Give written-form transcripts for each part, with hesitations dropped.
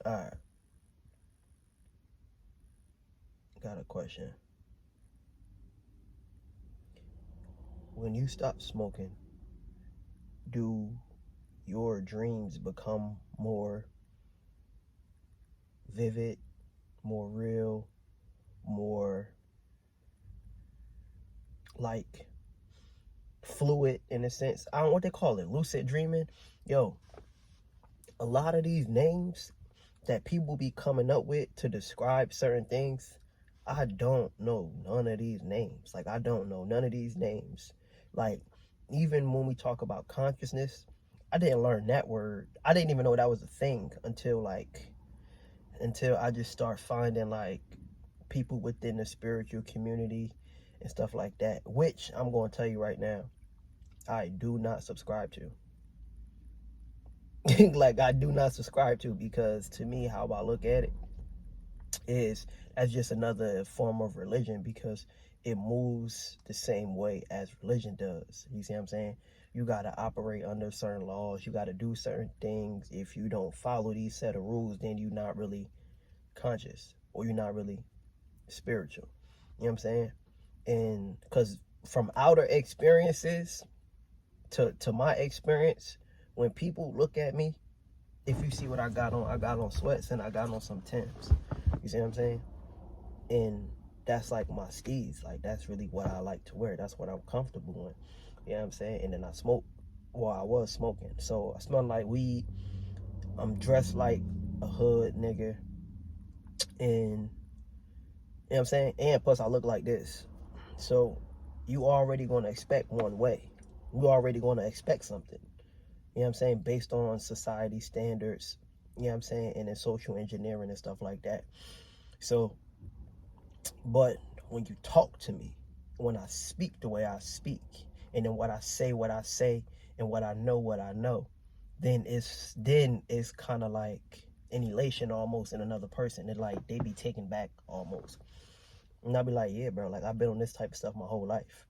Alright, got a question. When you stop smoking, do your dreams become more vivid, more real, more like fluid in a sense? I don't know what they call it, lucid dreaming. Yo, a lot of these names that people be coming up with to describe certain things, I don't know none of these names. Like, I don't know none of these names. Like, even when we talk about consciousness, I didn't learn that word. I didn't even know that was a thing until I just start finding like people within the spiritual community and stuff like that, which I'm going to tell you right now, I do not subscribe to. Like, I do not subscribe to, because to me, how I look at it is as just another form of religion, because it moves the same way as religion does. You see what I'm saying? You got to operate under certain laws. You got to do certain things. If you don't follow these set of rules, then you're not really conscious, or you're not really spiritual. You know what I'm saying? And because from outer experiences to my experience, when people look at me, if you see what I got on sweats and I got on some Timbs. You see what I'm saying? And that's like my skis. Like, that's really what I like to wear. That's what I'm comfortable in. You know what I'm saying? And then I smoke. Well, I was smoking. So I smell like weed. I'm dressed like a hood nigga. And, you know what I'm saying? And plus I look like this. So you already going to expect one way. You already going to expect something. You know what I'm saying? Based on society standards. You know what I'm saying? And then social engineering and stuff like that. So, but when you talk to me, when I speak the way I speak, and then what I say, and what I know, then it's kind of like an elation almost in another person. And like, they be taken back almost. And I'll be like, yeah, bro, like, I've been on this type of stuff my whole life.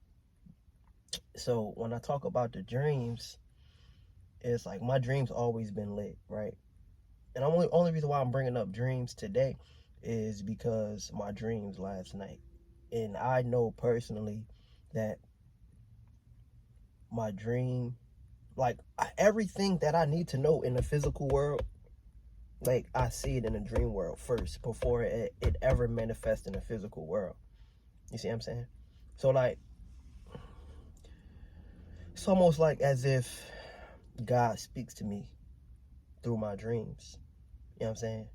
So when I talk about the dreams, it's like my dreams always been lit, right? And only reason why I'm bringing up dreams today is because my dreams last night. And I know personally that my dream, like, everything that I need to know in the physical world, like, I see it in the dream world first before it ever manifests in the physical world. You see what I'm saying? So like, it's almost like as if God speaks to me through my dreams. You know what I'm saying?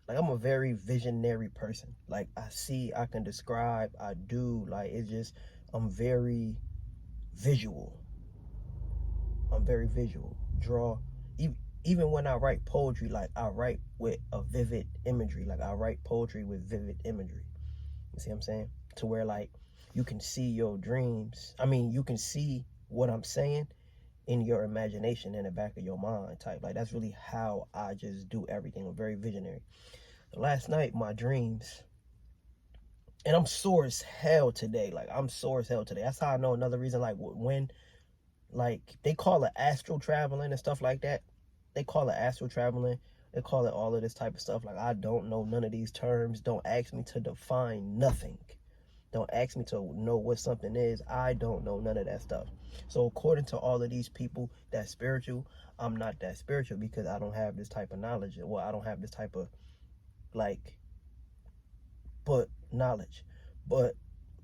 Like, I'm a very visionary person. Like, I see, I can describe, I do. Like, it's just, I'm very visual. I'm very visual. Draw. Even when I write poetry, like, I write with a vivid imagery. Like, I write poetry with vivid imagery. You see what I'm saying? To where, like, you can see your dreams. I mean, you can see what I'm saying in your imagination, in the back of your mind type. Like, that's really how I just do everything. I'm very visionary. Last night, my dreams, and I'm sore as hell today. Like, I'm sore as hell today. That's how I know another reason, like, when, like, they call it astral traveling and stuff like that. They call it astral traveling. They call it all of this type of stuff. Like, I don't know none of these terms. Don't ask me to define nothing. Don't ask me to know what something is. I don't know none of that stuff. So according to all of these people that's spiritual, I'm not that spiritual, because I don't have this type of knowledge. Well, I don't have this type of, like, but knowledge. But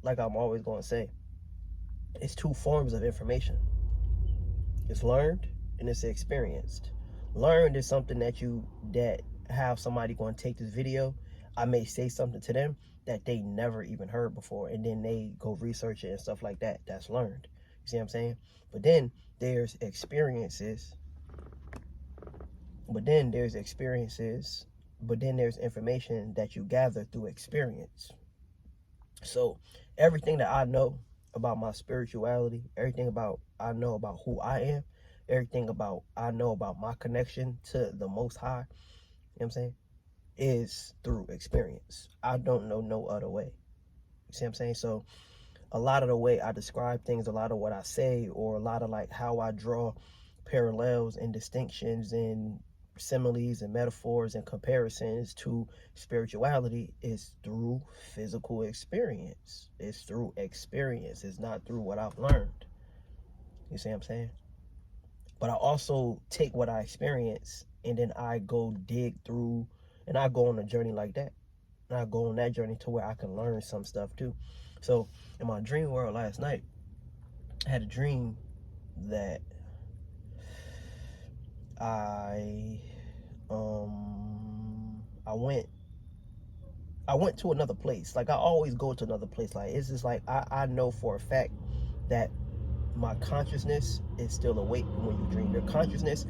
like I'm always going to say, it's two forms of information. It's learned and it's experienced. Learned is something that have somebody going to take this video. I may say something to them that they never even heard before, and then they go research it and stuff like that. That's learned. You see what I'm saying? But then there's experiences. But then there's experiences. But then there's information that you gather through experience. So everything that I know about my spirituality, everything about I know about who I am, everything about I know about my connection to the Most High, you know what I'm saying, is through experience. I don't know no other way. You see what I'm saying? So a lot of the way I describe things, a lot of what I say, or a lot of like how I draw parallels and distinctions and similes and metaphors and comparisons to spirituality is through physical experience. It's through experience. It's not through what I've learned. You see what I'm saying? But I also take what I experience and then I go dig through, and I go on a journey like that. And I go on that journey to where I can learn some stuff too. So in my dream world last night, I had a dream that I went to another place. Like I always go to another place. Like it's just like I know for a fact that my consciousness is still awake when you dream. Your consciousness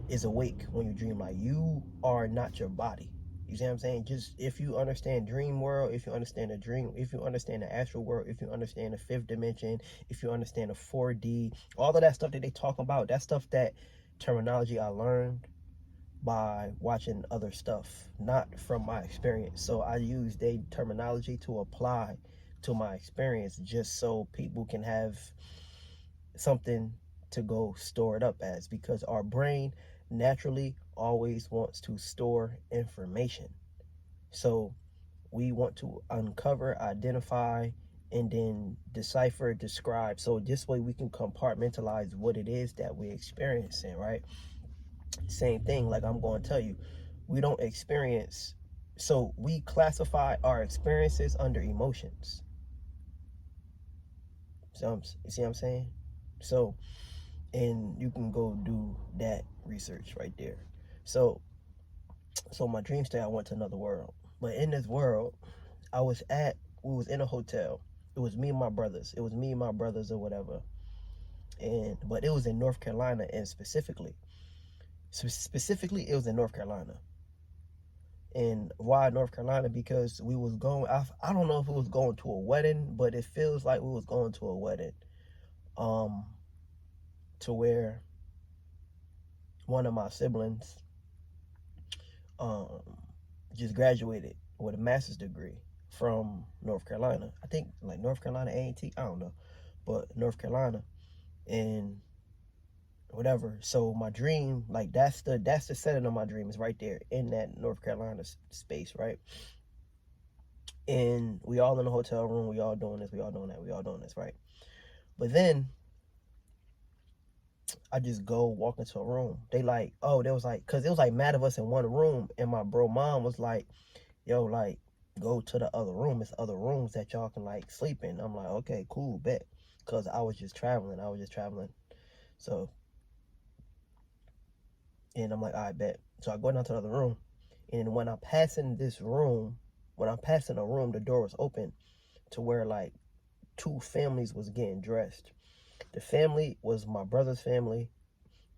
is awake when you dream. Like you are not your body. You see what I'm saying? Just if you understand dream world, if you understand the dream, if you understand the astral world, if you understand the fifth dimension, if you understand the 4D, all of that stuff that they talk about, that stuff, that terminology I learned by watching other stuff, not from my experience. So I use their terminology to apply to my experience just so people can have something to go store it up as, because our brain naturally always wants to store information. So we want to uncover, identify, and then decipher, describe. So this way we can compartmentalize what it is that we're experiencing, right? Same thing, like I'm going to tell you, we don't experience, so we classify our experiences under emotions. So you see what I'm saying? So, and you can go do that research right there. So my dream state, I went to another world. But in this world, we was in a hotel. It was me and my brothers. It was me and my brothers or whatever. But it was in North Carolina, and specifically, it was in North Carolina. And why North Carolina? Because we was going, I don't know if it was going to a wedding, but it feels like we was going to a wedding. To where one of my siblings just graduated with a master's degree from North Carolina. I think like North Carolina A&T, I don't know, but North Carolina, and whatever. So my dream, like that's the setting of my dream, is right there in that North Carolina space, right? And we all in the hotel room, we all doing this, we all doing that, we all doing this, right? But then I just go walk into a room. They like, oh, there was like, cause it was like mad of us in one room, and my bro mom was like, yo, like go to the other room. It's other rooms that y'all can like sleep in. I'm like, okay, cool, bet. Cause I was just traveling. So, and I'm like, all right, bet. So I go down to the other room, and when I'm passing a room, the door was open to where like two families was getting dressed. The family was my brother's family,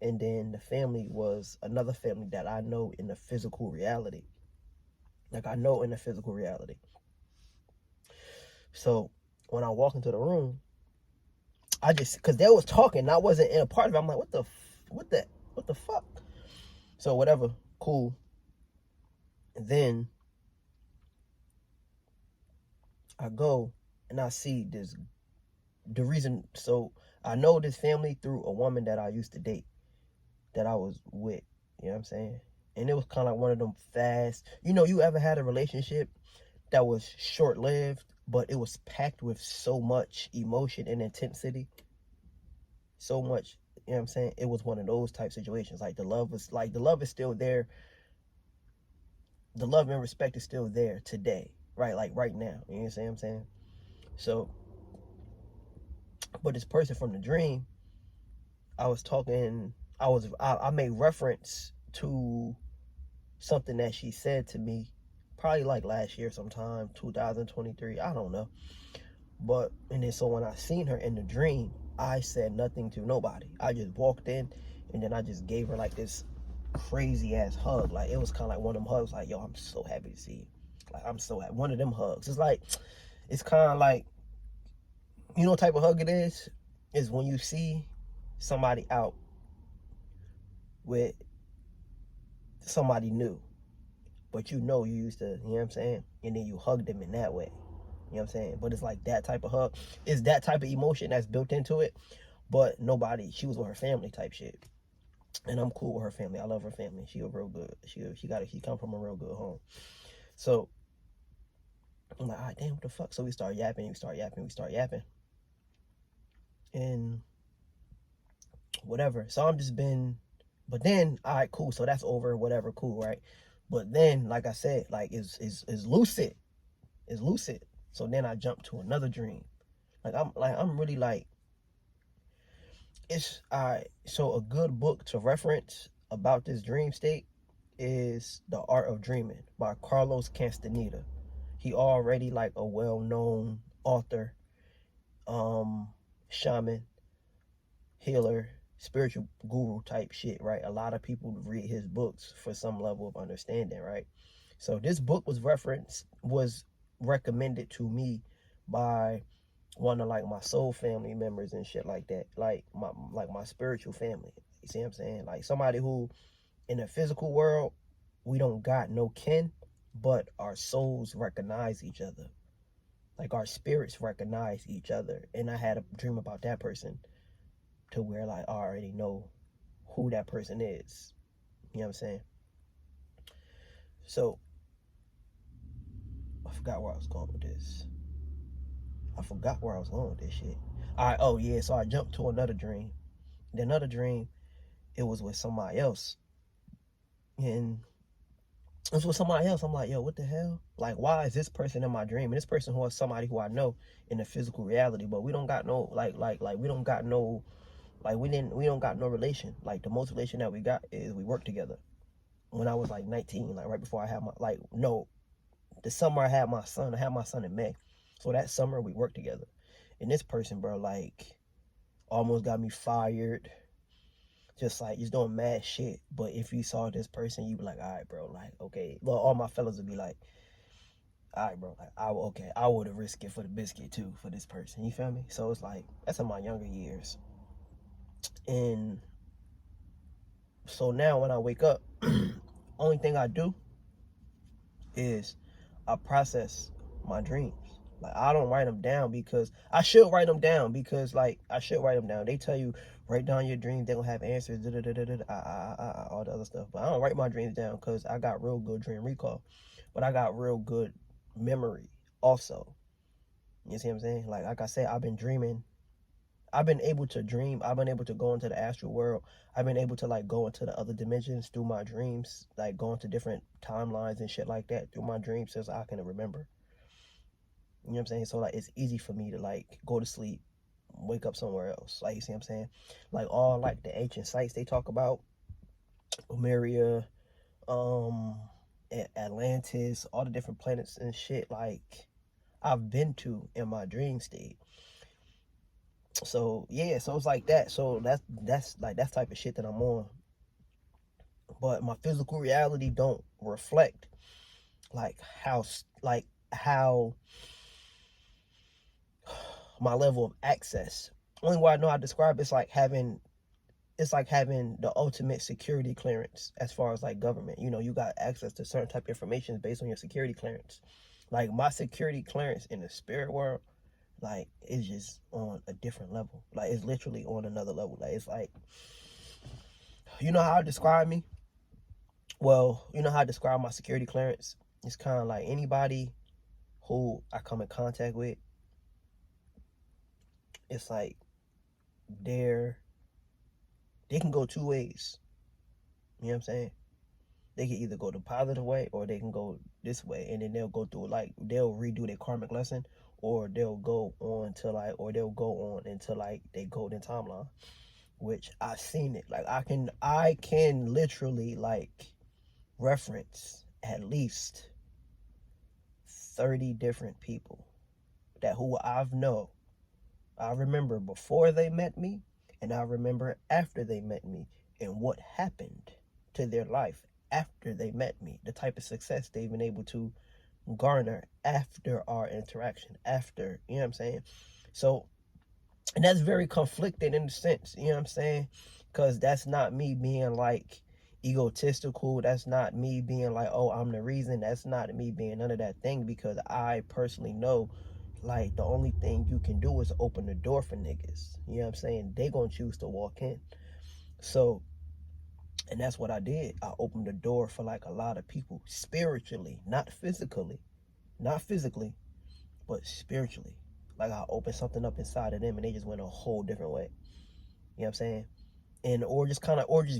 and then the family was another family that I know in the physical reality. Like I know in the physical reality. So when I walk into the room, I just, cause they was talking, I wasn't in a part of it. I'm like, what the fuck? So whatever, cool. And then I go and I see the reason. So I know this family through a woman that I used to date, that I was with. You know what I'm saying? And it was kind of like one of them fast. You ever had a relationship that was short-lived, but it was packed with so much emotion and intensity? So much, you know what I'm saying? It was one of those type situations. Like the love is still there. The love and respect is still there today, right? Like right now. You know what I'm saying? So, but this person from the dream, I made reference to something that she said to me probably like last year sometime, 2023, I don't know. But, and then so when I seen her in the dream, I said nothing to nobody. I just walked in, and then I just gave her like this crazy ass hug. Like it was kind of like one of them hugs, like, yo, I'm so happy to see you. Like I'm so happy. One of them hugs. It's kind of like, what type of hug it is when you see somebody out with somebody new, but you used to, you know what I'm saying? And then you hug them in that way. You know what I'm saying? But it's like that type of hug. It's that type of emotion that's built into it. But she was with her family type shit. And I'm cool with her family. I love her family. She a real good. She come from a real good home. So I'm like, all right, damn, what the fuck? So we start yapping. And whatever. So I'm just been, but then, all right, cool. So that's over, whatever, cool, right? But then, like I said, like is lucid. It's lucid. So then I jump to another dream. I'm really like, it's all right. So a good book to reference about this dream state is The Art of Dreaming by Carlos Castaneda. He already like a well-known author, shaman, healer, spiritual guru type shit, right? A lot of people read his books for some level of understanding, right? So this book was recommended to me by one of like my soul family members and shit like that, like my spiritual family. You see what I'm saying? Like somebody who in the physical world we don't got no kin, but our souls recognize each other. Like our spirits recognize each other. And I had a dream about that person to where like I already know who that person is. You know what I'm saying? So I forgot where I was going with this. Shit. All right, oh yeah, so I jumped to another dream. Another dream, it was with somebody else. And it was with somebody else. I'm like, yo, what the hell? Like, why is this person in my dream? And this person who is somebody who I know in the physical reality, but we don't got no we don't got no we don't got no relation. Like the most relation that we got is we work together. When I was like 19, like right before I had the summer I had my son. In May. So that summer we worked together. And this person, bro, like almost got me fired. Just like just doing mad shit. But if you saw this person, you'd be like, all right, bro, like, okay. Well, all my fellas would be like, all right, bro, like, I would have risked it for the biscuit too for this person. You feel me? So it's like, that's in my younger years. And so now when I wake up, only thing I do is I process my dreams. Like I don't write them down because I should write them down because like I should write them down. They tell you write down your dreams, they gonna have answers, all the other stuff. But I don't write my dreams down because I got real good dream recall, but I got real good memory also. You see what I'm saying? Like I said, I've been dreaming. I've been able to dream. I've been able to go into the astral world. I've been able to like go into the other dimensions through my dreams, like go into different timelines and shit like that through my dreams since I can remember. You know what I'm saying? So like it's easy for me to like go to sleep, wake up somewhere else. Like you see what I'm saying? Like all like the ancient sites they talk about, Lemuria, Atlantis, all the different planets and shit like I've been to in my dream state. So yeah, so it's like that. So that's type of shit that I'm on. But my physical reality don't reflect like how my level of access. Only way I know how to describe it's like having the ultimate security clearance as far as like government. You know, you got access to certain type of information based on your security clearance. Like my security clearance in the spirit world, like it's just on a different level. Like it's literally on another level. Like it's like, you know how I describe me? Well, you know how I describe my security clearance? It's kind of like anybody who I come in contact with, it's like they can go two ways. You know what I'm saying? They can either go the positive way or they can go this way, and then they'll go through like they'll redo their karmic lesson, or they'll go on into like their golden timeline, which I've seen it. Like I can literally like reference at least 30 different people that who I remember before they met me, and I remember after they met me, and what happened to their life after they met me, the type of success they've been able to garner after our interaction, after, you know what I'm saying? So, and that's very conflicted in a sense, you know what I'm saying? Because that's not me being like egotistical. That's not me being like, oh, I'm the reason. That's not me being none of that thing, because I personally know like the only thing you can do is open the door for niggas. You know what I'm saying? They gonna choose to walk in. So And that's what I did. I opened the door for like a lot of people spiritually, not physically, but spiritually. Like I opened something up inside of them and they just went a whole different way. You know what I'm saying? And or just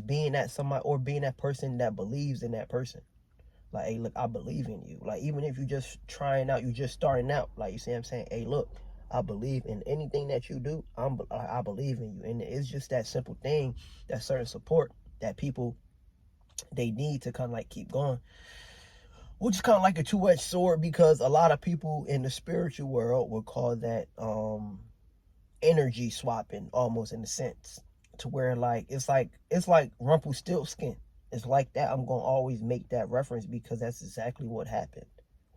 being that somebody, or being that person that believes in that person. Like, hey, look, I believe in you. Like, even if you just trying out, you just starting out. Like, you see what I'm saying? Hey, look, I believe in anything that you do. I believe in you. And it's just that simple thing, that certain support that people, they need to kind of like keep going. Which is kind of like a two-edged sword, because a lot of people in the spiritual world would call that energy swapping, almost, in a sense, to where like it's like Rumpelstiltskin. It's like that. I'm gonna always make that reference because that's exactly what happened.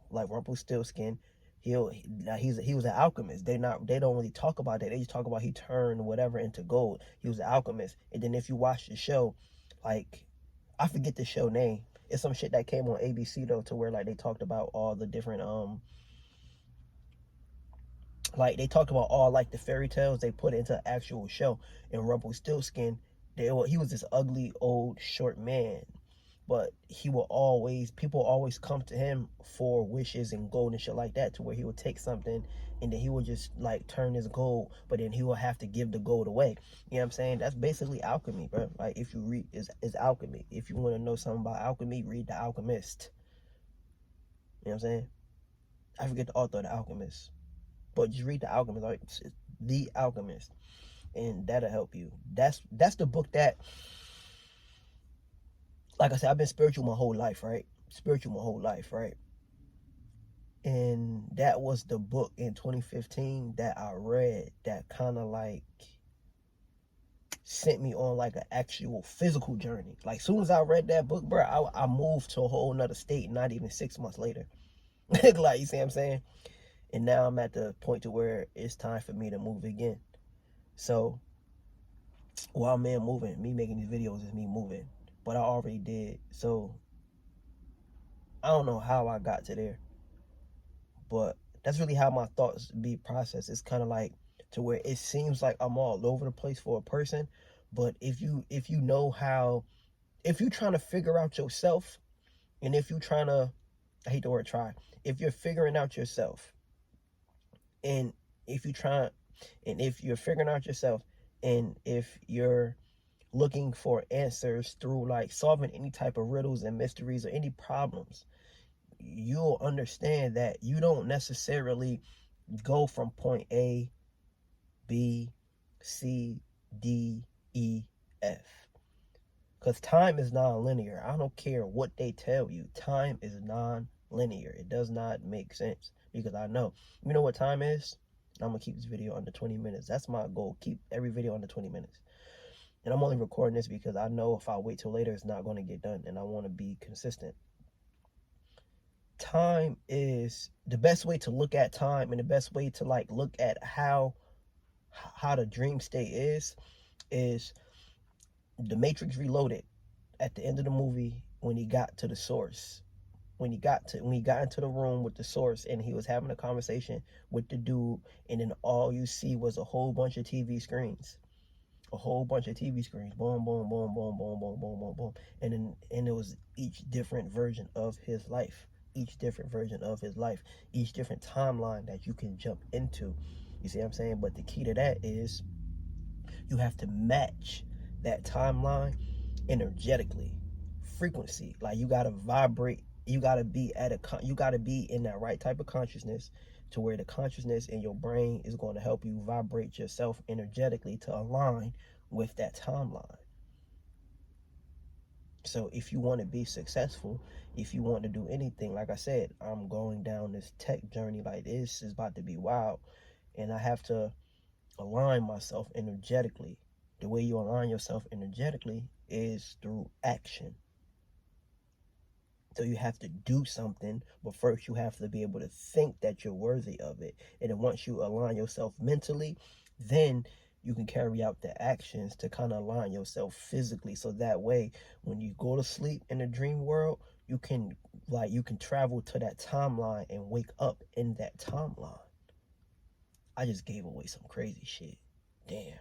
Like Rumpelstiltskin, he was an alchemist. They don't really talk about that. They just talk about he turned whatever into gold. He was an alchemist. And then if you watch the show, like, I forget the show name. It's some shit that came on ABC though, to where like they talked about all the different like they talked about all like the fairy tales they put into an actual show. And Rumpelstiltskin, he was this ugly old short man, but people always come to him for wishes and gold and shit like that, to where he would take something and then he would just like turn his gold, but then he will have to give the gold away. You know what I'm saying? That's basically alchemy, bro. Like, if you read, is alchemy. If you want to know something about alchemy, read The Alchemist. You know what I'm saying? I forget the author of The Alchemist, but just read The Alchemist. Like, The Alchemist, and that'll help you. That's the book that, like I said, I've been spiritual my whole life, right? And that was the book in 2015 that I read that kind of like sent me on like an actual physical journey. Like, soon as I read that book, bro, I moved to a whole nother state, not even 6 months later. Like, you see what I'm saying? And now I'm at the point to where it's time for me to move again. So while me making these videos is me moving, but I already did. So I don't know how I got to there, but that's really how my thoughts be processed. It's kind of like, to where it seems like I'm all over the place for a person, but if you know how, if you're trying to figure out yourself, and if you're trying to, I hate the word try, if you're figuring out yourself, and if you try, and if you're figuring out yourself, and if you're looking for answers through like solving any type of riddles and mysteries or any problems, you'll understand that you don't necessarily go from point A, B, C, D, E, F. Because time is non-linear. I don't care what they tell you. Time is non-linear. It does not make sense. Because I know. You know what time is? I'm going to keep this video under 20 minutes. That's my goal. Keep every video under 20 minutes. And I'm only recording this because I know if I wait till later, it's not going to get done. And I want to be consistent. Time is the best way to look at time, and the best way to like look at how the dream state is the Matrix Reloaded. At the end of the movie, when he got to the source, when he got into the room with the source, and he was having a conversation with the dude, and then all you see was a whole bunch of TV screens. Boom, boom, boom, boom, boom, boom, boom, boom, boom. And it was each different version of his life. Each different timeline that you can jump into. You see what I'm saying? But the key to that is you have to match that timeline energetically. Frequency. Like, you gotta vibrate. You gotta be in that right type of consciousness, to where the consciousness in your brain is going to help you vibrate yourself energetically to align with that timeline. So if you want to be successful, if you want to do anything, like I said, I'm going down this tech journey. Like, this is about to be wild, and I have to align myself energetically. The way you align yourself energetically is through action. So you have to do something, but first you have to be able to think that you're worthy of it. And then once you align yourself mentally, then you can carry out the actions to kind of align yourself physically. So that way, when you go to sleep in the dream world, you can travel to that timeline and wake up in that timeline. I just gave away some crazy shit. Damn.